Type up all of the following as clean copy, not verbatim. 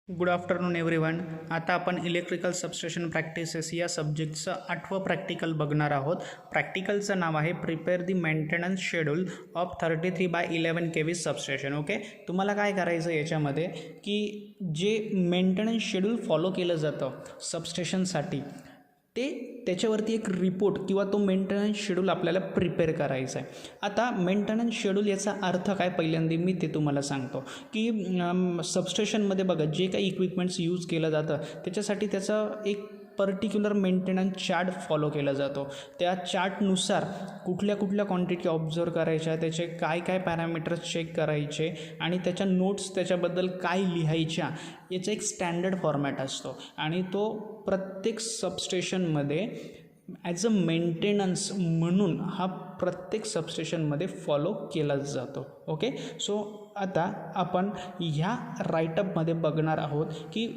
Good afternoon everyone. आता आपण electrical substation practices या सब्जेक्टचं 8वं प्रॅक्टिकल बघणार आहोत. प्रॅक्टिकलचं नाव आहे prepare the maintenance schedule of 33/11 kV substation. Okay, तुम्हाला काय करायचं याच्यामध्ये की जे मेंटेनन्स शेड्यूल फॉलो केलं जातं सबस्टेशनसाठी त्याच्यावरती एक रिपोर्ट किंवा तो मेंटेनन्स शेड्यूल आपल्याला प्रिपेअर करायचा आहे. आता मेंटेनन्स शेड्यूल याचा अर्थ काय पहिल्यांदा मी ते तुम्हाला सांगतो की सबस्टेशनमध्ये बघा जे काही इक्विपमेंट्स यूज केलं जातं त्याच्यासाठी त्याचं एक पर्टिक्युलर मेंटेनन्स चार्ट फॉलो केला जातो. त्या चार्टनुसार कुठल्या कुठल्या क्वांटिटी ऑब्झर्व करायच्या, त्याचे काय काय पॅरामीटर्स चेक करायचे आणि त्याच्या नोट्स त्याच्याबद्दल काय लिहायच्या याचा एक स्टँडर्ड फॉर्मॅट असतो आणि तो प्रत्येक सबस्टेशनमध्ये ॲज अ मेंटेनन्स म्हणून हा प्रत्येक सबस्टेशनमध्ये फॉलो केला जातो. ओके, सो आता आपण ह्या राईटअपमध्ये बघणार आहोत की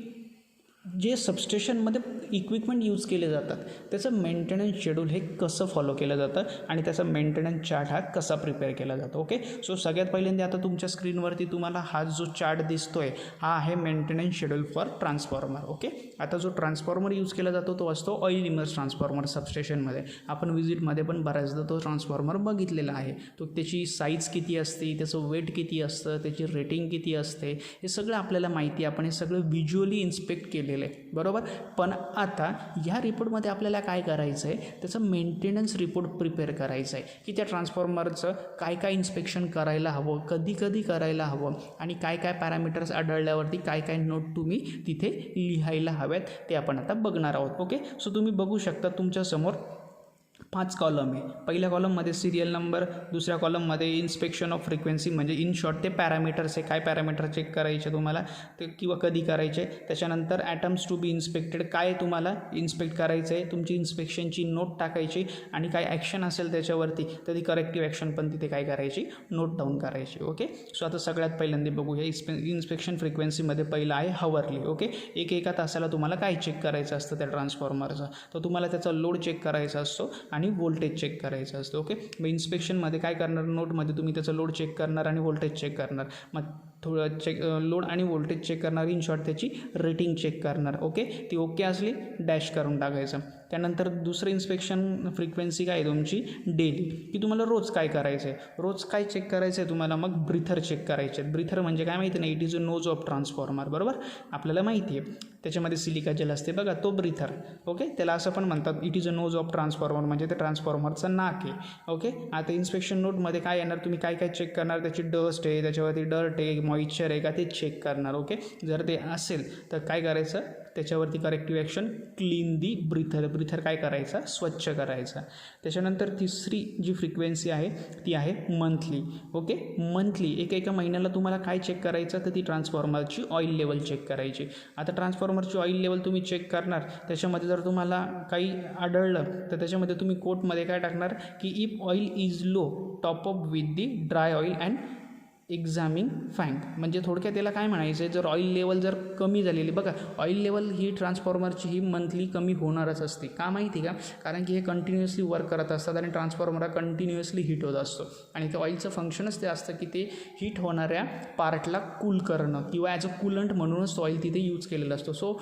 जे सबस्टेशनमध्ये इक्विपमेंट यूज केले जातात त्याचं मेंटेनन्स शेड्यूल हे कसं फॉलो केलं जातं आणि त्याचा मेंटेनन्स चार्ट हा कसा प्रिपेअर केला जातो. ओके, सो सगळ्यात पहिल्यांदा आता तुमच्या स्क्रीनवरती तुम्हाला हा जो चार्ट दिसतोय हा आहे maintenance schedule for transformer. Okay, आता जो ट्रान्सफॉर्मर यूज केला जातो तो असतो ऑइल इमर्स ट्रान्सफॉर्मर सबस्टेशनमध्ये. आपण विजिटमध्ये पण बऱ्याचदा तो ट्रान्सफॉर्मर बघितलेला आहे. तो त्याची साईज किती असते, त्याचं वेट किती असतं, त्याची रेटिंग किती असते हे सगळं आपल्याला माहिती आहे. आपण हे सगळं व्हिज्युअली इन्स्पेक्ट केलेलं आहे, बरोबर. पण आता ह्या रिपोर्टमध्ये आपल्याला काय करायचं आहे, त्याचं मेंटेनन्स रिपोर्ट प्रिपेअर करायचं आहे की त्या ट्रान्सफॉर्मरचं काय काय इन्स्पेक्शन करायला हवं, कधी कधी करायला हवं आणि काय काय पॅरामीटर्स आढळल्यावरती काय काय नोट तुम्ही तिथे लिहायला हव्यात ते आपण आता बघणार आहोत. ओके, सो तुम्ही बघू शकता तुमच्यासमोर 5 कॉलम आहे. पहिल्या कॉलममध्ये सिरियल नंबर, दुसऱ्या कॉलममध्ये इन्स्पेक्शन ऑफ फ्रिक्वेन्सी म्हणजे इन शॉर्ट ते पॅरामीटर्स आहे, काय पॅरामीटर चेक करायचे तुम्हाला ते किंवा कधी करायचे. त्याच्यानंतर ॲटम्स टू बी इन्स्पेक्टेड, काय तुम्हाला इन्स्पेक्ट करायचं आहे, तुमची इन्स्पेक्शनची नोट टाकायची आणि काय ॲक्शन असेल त्याच्यावरती तर ती करेक्टिव्ह ॲक्शन पण तिथे काय करायची, नोट डाऊन करायची. ओके, सो आता सगळ्यात पहिल्यांदा बघूया इन्स्पेक्शन फ्रिक्वेन्सीमध्ये पहिला आहे हवरली. ओके, एका तासाला तुम्हाला काय चेक करायचं असतं त्या ट्रान्सफॉर्मरचं, तर तुम्हाला त्याचा लोड चेक करायचा असतो आणि व्होल्टेज चेक करायचं असतं. ओके, मग इन्स्पेक्शनमध्ये काय करणार, नोटमध्ये तुम्ही त्याचं लोड चेक करणार आणि व्होल्टेज चेक करणार. मग थोडं लोड आणि व्होल्टेज चेक करणार, इन शॉर्ट त्याची रेटिंग चेक करणार. ओके, ती ओके असली डॅश करून टाकायचं. त्यानंतर दुसरं इन्स्पेक्शन फ्रिक्वेन्सी काय आहे तुमची डेली, की तुम्हाला रोज काय करायचं आहे, रोज काय चेक करायचं आहे तुम्हाला, मग ब्रिथर चेक करायचे. ब्रिथर म्हणजे काय माहिती नाही, it is a knows of transformer, बरोबर, आपल्याला माहिती आहे. त्याच्यामध्ये सिलिका जेल असते बघा, तो ब्रिथर. ओके, त्याला असं पण म्हणतात it is a knows of transformer म्हणजे ते ट्रान्सफॉर्मरचं नाक आहे. ओके, आता इन्स्पेक्शन नोटमध्ये काय येणार, तुम्ही काय काय चेक करणार, त्याची डस्ट आहे, त्याच्यावरती डर्ट आहे, मॉइश्चर आहे का ते चेक करणार. ओके, जर ते असेल तर काय करायचं, त्याच्यावरती करेक्टिव्ह ॲक्शन क्लीन दी ब्रिथर काय करायचा, स्वच्छ करायचा. त्याच्यानंतर तिसरी जी फ्रिक्वेन्सी आहे ती आहे मंथली. ओके, मंथली एका महिन्याला तुम्हाला काय चेक करायचं तर ती ट्रान्सफॉर्मरची ऑइल लेवल चेक करायची. आता ट्रान्सफॉर्मरची ऑइल लेवल तुम्ही चेक करणार, त्याच्यामध्ये जर तुम्हाला काही आढळलं तर त्याच्यामध्ये तुम्ही कोटमध्ये काय टाकणार की if oil is low top up with the dry oil and examine फँक. म्हणजे थोडक्यात त्याला काय म्हणायचं आहे, जर ऑइल लेवल जर कमी झालेली, बघा ऑइल लेवल ही ट्रान्सफॉर्मरची ही मंथली कमी होणारच असते. का माहिती का, कारण की हे कंटिन्युअसली वर्क करत असतात आणि ट्रान्सफॉर्मर हा कंटिन्युअसली हीट होत असतो आणि ते ऑइलचं फंक्शनच ते असतं की ते हीट होणाऱ्या पार्टला कूल करणं किंवा ॲज अ कूलंट म्हणूनच तो ऑइल तिथे यूज केलेला असतो. सो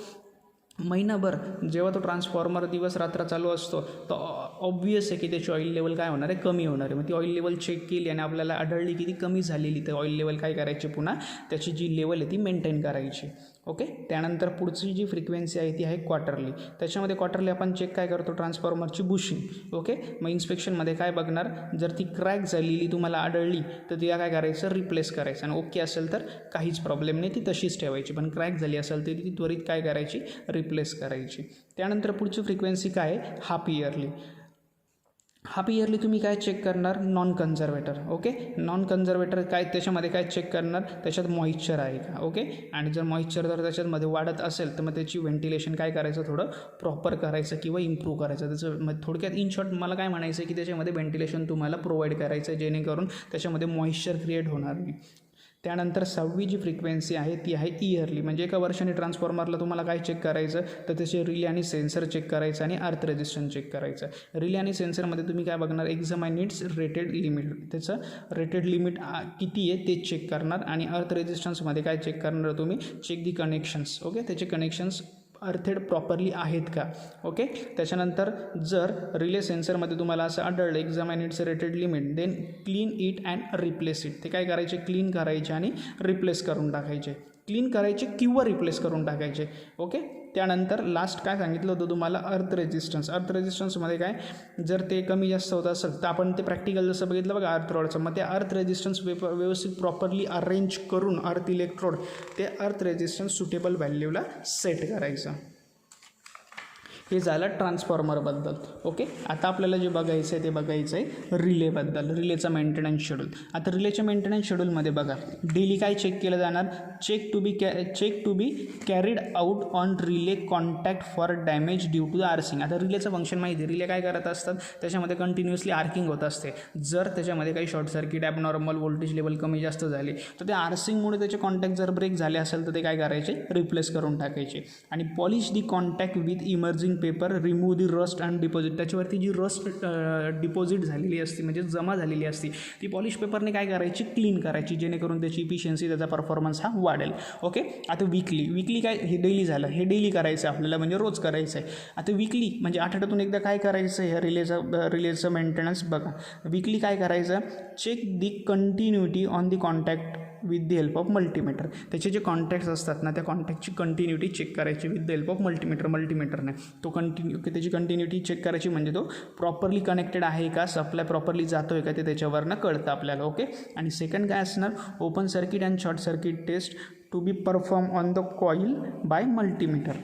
महिनाभर जेव्हा तो ट्रान्सफॉर्मर दिवस रात्र चालू असतो तर ऑब्वियस आहे की त्याची ऑइल लेवल काय होणार आहे, कमी होणार आहे. मग ती ऑइल लेवल चेक केली आणि आपल्याला आढळली की ती कमी झालेली, तर ऑइल लेवल काय करायची, पुन्हा त्याची जी लेवल आहे ती मेंटेन करायची. ओके, त्यानंतर पुढची जी फ्रिक्वेन्सी आहे ती आहे क्वार्टरली. त्याच्यामध्ये क्वार्टरली आपण चेक काय करतो, ट्रान्सफॉर्मरची बुशिंग. ओके, मग इन्स्पेक्शनमध्ये काय बघणार, जर ती क्रॅक झालेली तुम्हाला आढळली तर तिला काय करायचं, रिप्लेस करायचं आणि ओके असेल तर काहीच प्रॉब्लेम नाही, ती तशीच ठेवायची. पण क्रॅक झाली असेल तर ती त्वरित काय करायची, रिप्लेस करायची. त्यानंतर पुढची फ्रिक्वेन्सी काय आहे, हाफ इयरली. हाफ इयरली तुम्ही काय चेक करणार, non conservator. Okay, non conservator काय, त्याच्यामध्ये काय चेक करणार, त्याच्यात मॉइश्चर आहे का. ओके, आणि जर मॉइश्चर जर त्याच्यामध्ये वाढत असेल तर मग त्याची व्हेंटिलेशन काय करायचं, थोडं प्रॉपर करायचं किंवा इम्प्रूव्ह करायचं. त्याचं मग थोडक्यात इन शॉर्ट मला काय म्हणायचं आहे की त्याच्यामध्ये व्हेंटिलेशन तुम्हाला प्रोव्हाइड करायचं जेणेकरून त्याच्यामध्ये मॉइश्चर क्रिएट होणार नाही. त्यानंतर 6वी जी फ्रिक्वेन्सी आहे ती आहे इयरली, म्हणजे एका वर्षाने ट्रान्सफॉर्मरला तुम्हाला काय चेक करायचं तर त्याचे रिले आणि सेन्सर चेक करायचं आणि अर्थ रेजिस्टन्स चेक करायचं. रिले आणि सेन्सरमध्ये तुम्ही काय बघणार, एक्झामाइन इट्स रेटेड लिमिट, त्याचं रेटेड लिमिट किती आहे ते चेक करणार. आणि अर्थ रेजिस्टन्समध्ये काय चेक करणार तुम्ही, चेक दी कनेक्शन्स. ओके, त्याचे कनेक्शन्स अर्थेड प्रॉपरली आहेत का. ओके, त्याच्यानंतर जर रिले सेन्सरमध्ये तुम्हाला असं आढळलं examine its rated limit, then clean it and replace it. ते काय करायचे, क्लीन करायचे आणि रिप्लेस करून टाकायचे, क्लीन करायचे किंवा रिप्लेस करून टाकायचे. ओके, त्यानंतर लास्ट काय सांगितलं होतं तुम्हाला, अर्थ रेजिस्टन्स. अर्थ रेजिस्टन्समध्ये काय, जर ते कमी जास्त होत असेल तर आपण ते प्रॅक्टिकल जसं बघितलं बघा अर्थ रॉडचं, मग ते अर्थ रेजिस्टन्स व्यवस्थित प्रॉपरली अरेंज करून अर्थ इलेक्ट्रोड ते अर्थ रेजिस्टन्स सुटेबल व्हॅल्यूला सेट करायचं. हे झालं ट्रान्सफॉर्मरबद्दल. ओके, आता आपल्याला जे बघायचं आहे ते बघायचं आहे रिलेबद्दल, रिलेचा मेंटेनन्स शेड्यूल. आता रिलेच्या मेंटेनन्स शेड्यूलमध्ये बघा डेली काय चेक केलं जाणार, check to be carried out on relay contact for damage due to the arcing. आता रिलेचं फंक्शन माहिती आहे, रिले काय करत असतात, त्याच्यामध्ये कंटिन्युअसली आर्किंग होत असते. जर त्याच्यामध्ये काही short circuit, abnormal voltage level कमी जास्त झाली तर ते आर्सिंगमुळे त्याचे कॉन्टॅक्ट जर ब्रेक झाले असेल तर ते काय करायचे, रिप्लेस करून टाकायचे. आणि polish the contact with emerging paper, remove the rust and deposit. त्याच्यावरती जी रस्ट डिपॉझिट झालेली असते म्हणजे जमा झालेली असती ती पॉलिश पेपरने काय करायची, क्लीन करायची, जेणेकरून त्याची इफिशियन्सी, त्याचा परफॉर्मन्स हा वाढेल. ओके, आता वीकली काय, हे डेली झालं, हे डेली करायचं आपल्याला म्हणजे रोज करायचं आहे. आता वीकली म्हणजे आठवड्यातून एकदा काय करायचं, ह्या रिलेचं मेंटेनन्स बघा. वीकली काय करायचं, check the continuity on the contact with the help of multimeter. त्याचे जे कॉन्टॅक्ट्स असतात ना त्या कॉन्टॅक्टची कंटिन्युटी चेक करायची विथ द हेल्प ऑफ मल्टीमीटरने. तो त्याची कंटिन्युटी चेक करायची म्हणजे तो प्रॉपरली कनेक्टेड आहे का, सप्लाय प्रॉपरली जातो आहे का ते त्याच्यावरनं कळतं आपल्याला. ओके, आणि सेकंड काय असणार, open circuit and short circuit test to be perform on the coil by multimeter.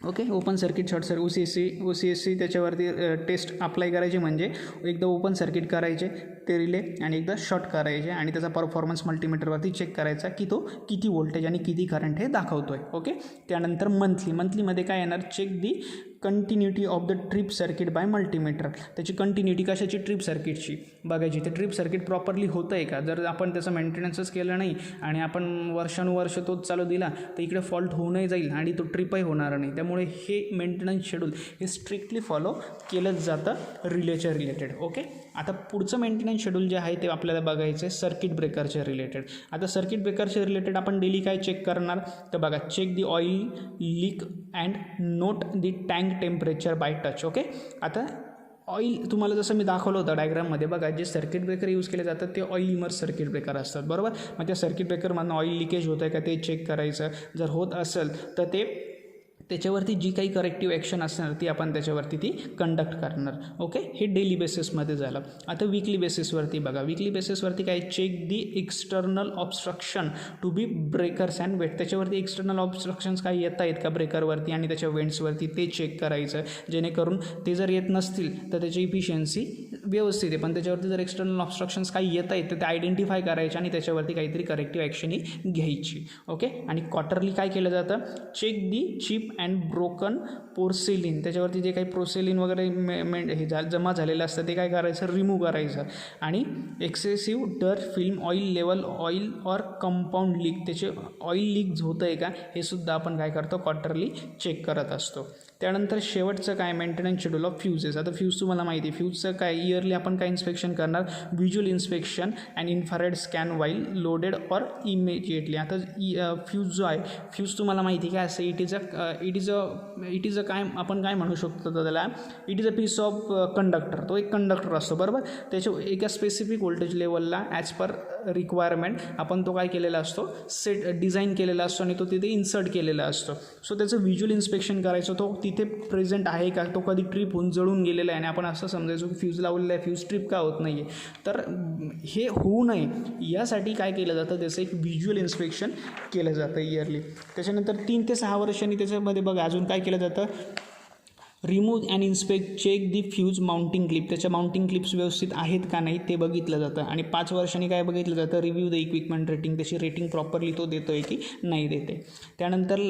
Okay, open circuit short circuit OCSC त्याच्यावरती टेस्ट अप्लाय करायची, म्हणजे एकदा ओपन सर्किट करायचे ते रिले आणि एकदा शॉर्ट करायचे आणि त्याचा परफॉर्मन्स मल्टीमीटरवरती चेक करायचा की तो किती व्होल्टेज आणि किती करंट हे दाखवतो आहे. ओके, त्यानंतर मंथलीमध्ये काय येणार, check the continuity of the trip circuit by multimeter. त्याची कंटिन्युटी कशाची, ट्रिप सर्किटची बघायची, ते ट्रिप सर्किट प्रॉपरली होतं आहे का. जर आपण त्याचं मेंटेनन्सच केलं नाही आणि आपण वर्षानुवर्ष तोच चालू दिला तर इकडे फॉल्ट होऊनही जाईल आणि तो ट्रिपही होणार नाही. त्यामुळे हे मेंटेनन्स शेड्यूल हे स्ट्रिक्टली फॉलो केलंच जातं रिलेच्या रिलेटेड. ओके, आता पुढचं मेंटेनन्स शेड्यूल जे आहे ते आपल्याला बघायचं आहे सर्किट ब्रेकरच्या रिलेटेड. आता सर्किट ब्रेकरच्या रिलेटेड आपण डेली काय चेक करणार तर बघा, check the oil leak and note the tank temperature by touch. Okay, आता ऑइल तुम्हाला जसं मी दाखवलं होतं डायग्राममध्ये बघा, जे सर्किट ब्रेकर यूज केले जातात ते ऑइल इमर्स सर्किट ब्रेकर असतात बरोबर. मग त्या सर्किट ब्रेकरमधून ऑइल लिकेज होतं आहे का ते चेक करायचं. जर होत असेल तर त्याच्यावरती जी काही करेक्टिव्ह ॲक्शन असणार ती आपण त्याच्यावरती ती कंडक्ट करणार. ओके, हे डेली बेसिसमध्ये झालं. आता वीकली बेसिसवरती बघा, वीकली बेसिसवरती काय, check the external obstruction to be breakers and wet. त्याच्यावरती एक्सटर्नल ऑब्स्ट्रक्शन्स काही येत आहेत का ब्रेकरवरती आणि त्याच्या वेंट्सवरती ते चेक करायचं, जेणेकरून ते जर येत नसतील तर त्याची इफिशियन्सी व्यवस्थित आहे. पण त्याच्यावरती जर एक्सटर्नल ऑब्स्ट्रक्शन्स काही येत आहेत तर ते आयडेंटिफाय करायचे आणि त्याच्यावरती काहीतरी करेक्टिव्ह ॲक्शन ही घ्यायची. ओके, आणि क्वार्टरली काय केलं जातं, check the chip and broken porcelain. त्याच्यावरती जे काही पोर्सेलिन वगैरे हे जमा झालेलं असतं ते काय करायचं, रिमूव्ह करायचं. आणि excessive dirt film oil level oil or compound leak, त्याचे ऑइल लीक होतं आहे का हे सुद्धा आपण काय करतो, क्वार्टरली चेक करत असतो. त्यानंतर शेवटचं काय, मेंटेनन्स शेड्यूल ऑफ फ्यूजेस. आता फ्यूज तुम्हाला माहिती आहे, फ्यूजचं काय, इयरली आपण काय इन्स्पेक्शन करणार, visual inspection and infrared scan while loaded or immediately. आता फ्यूज जो आहे, फ्यूज तुम्हाला माहिती आहे काय असं, इट इज अ काय आपण काय म्हणू शकतो तर त्याला, it is a piece of conductor. तो एक कंडक्टर असतो बरोबर. त्याच्या एका स्पेसिफिक व्होल्टेज लेवलला ॲज पर रिक्वायरमेंट आपण तो काय केलेला असतो, डिझाईन केलेला असतो आणि तो तिथे इन्सर्ट केलेला असतो. सो त्याचं व्हिज्युअल इन्स्पेक्शन करायचं, तो तिथे प्रेझेंट आहे का, तो कधी ट्रिप होऊन जळून गेलेला आहे आणि आपण असं समजायचो की फ्यूज लावलेला आहे, फ्यूज ट्रिप का होत नाही आहे. तर हे होऊ नये यासाठी काय केलं जातं, त्याचं एक व्हिज्युअल इन्स्पेक्शन केलं जातं इयरली. त्याच्यानंतर 3 ते 6 वर्षांनी त्याच्यामध्ये बघा अजून काय केलं जातं, remove and inspect check the fuse mounting clip, त्याच्या माउंटिंग क्लिप्स व्यवस्थित आहेत का नाही ते बघितलं जातं. आणि 5 वर्षांनी काय बघितलं जातं, रिव्ह्यू द इक्विपमेंट रेटिंग, त्याची रेटिंग प्रॉपरली तो देतो आहे की नाही देते. त्यानंतर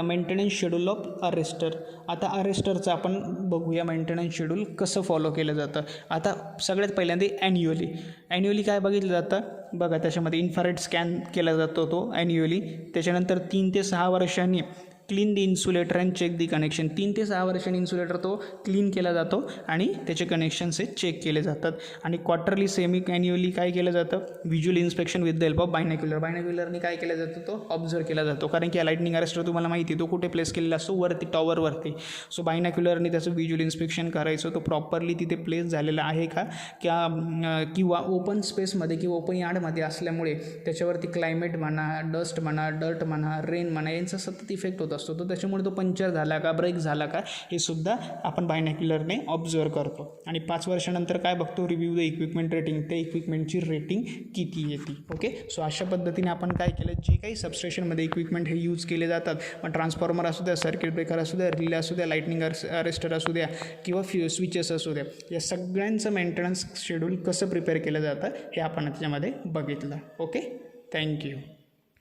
मेंटेनन्स शेड्यूल ऑफ अरेस्टर. आता अरेस्टरचं आपण बघूया मेंटेनन्स शेड्यूल कसं फॉलो केलं जातं. आता सगळ्यात पहिल्यांदा ॲन्युअली काय बघितलं जातं बघा, त्याच्यामध्ये इन्फ्रारेड स्कॅन केला जातो तो ॲन्युअली. त्याच्यानंतर 3 ते 6 वर्षांनी clean the insulator and check the connection. 3 ते 6 वर्षांनी इन्सुलेटर तो क्लीन केला जातो आणि त्याचे कनेक्शन्स हे चेक केले जातात. आणि क्वार्टरली सेमी ॲन्युअली काय केलं जातं, visual inspection with the help of बायनॅक्युलरनी काय केलं जातं, तो ऑब्झर्व केला जातो. कारण की लाईटनिंग अरेस्टर तुम्हाला माहिती आहे तो कुठे प्लेस केलेला असतो, वरती टॉवरवरती. सो बायनॅक्युलरनी त्याचं व्हिज्युअल इन्स्पेक्शन करायचं, तो प्रॉपरली तिथे प्लेस झालेला आहे का, किंवा ओपन स्पेसमध्ये किंवा ओपन यार्डमध्ये असल्यामुळे त्याच्यावरती क्लायमेट म्हणा, डस्ट म्हणा, डर्ट म्हणा, रेन म्हणा, यांचा सतत इफेक्ट होत असतो. तर त्याच्यामुळे तो पंक्चर झाला का, ब्रेक झाला का, हे सुद्धा आपण बायनॅक्युलरने ऑब्झर्व करतो. आणि 5 वर्षानंतर काय बघतो, रिव्ह्यू द इक्विपमेंट रेटिंग, त्या इक्विपमेंटची रेटिंग किती येते. ओके, सो अशा पद्धतीने आपण काय केलं, जे काही सबस्टेशनमध्ये इक्विपमेंट हे यूज केले जातात, मग ट्रान्सफॉर्मर असू द्या, सर्किट ब्रेकर असू द्या, रिले असू द्या, लाईटनिंग अरेस्टर असू द्या, किंवा स्विचेस असू द्या, या सगळ्यांचं मेंटेनन्स शेड्यूल कसं प्रिपेअर केलं जातं हे आपण त्याच्यामध्ये बघितलं. Okay, thank you.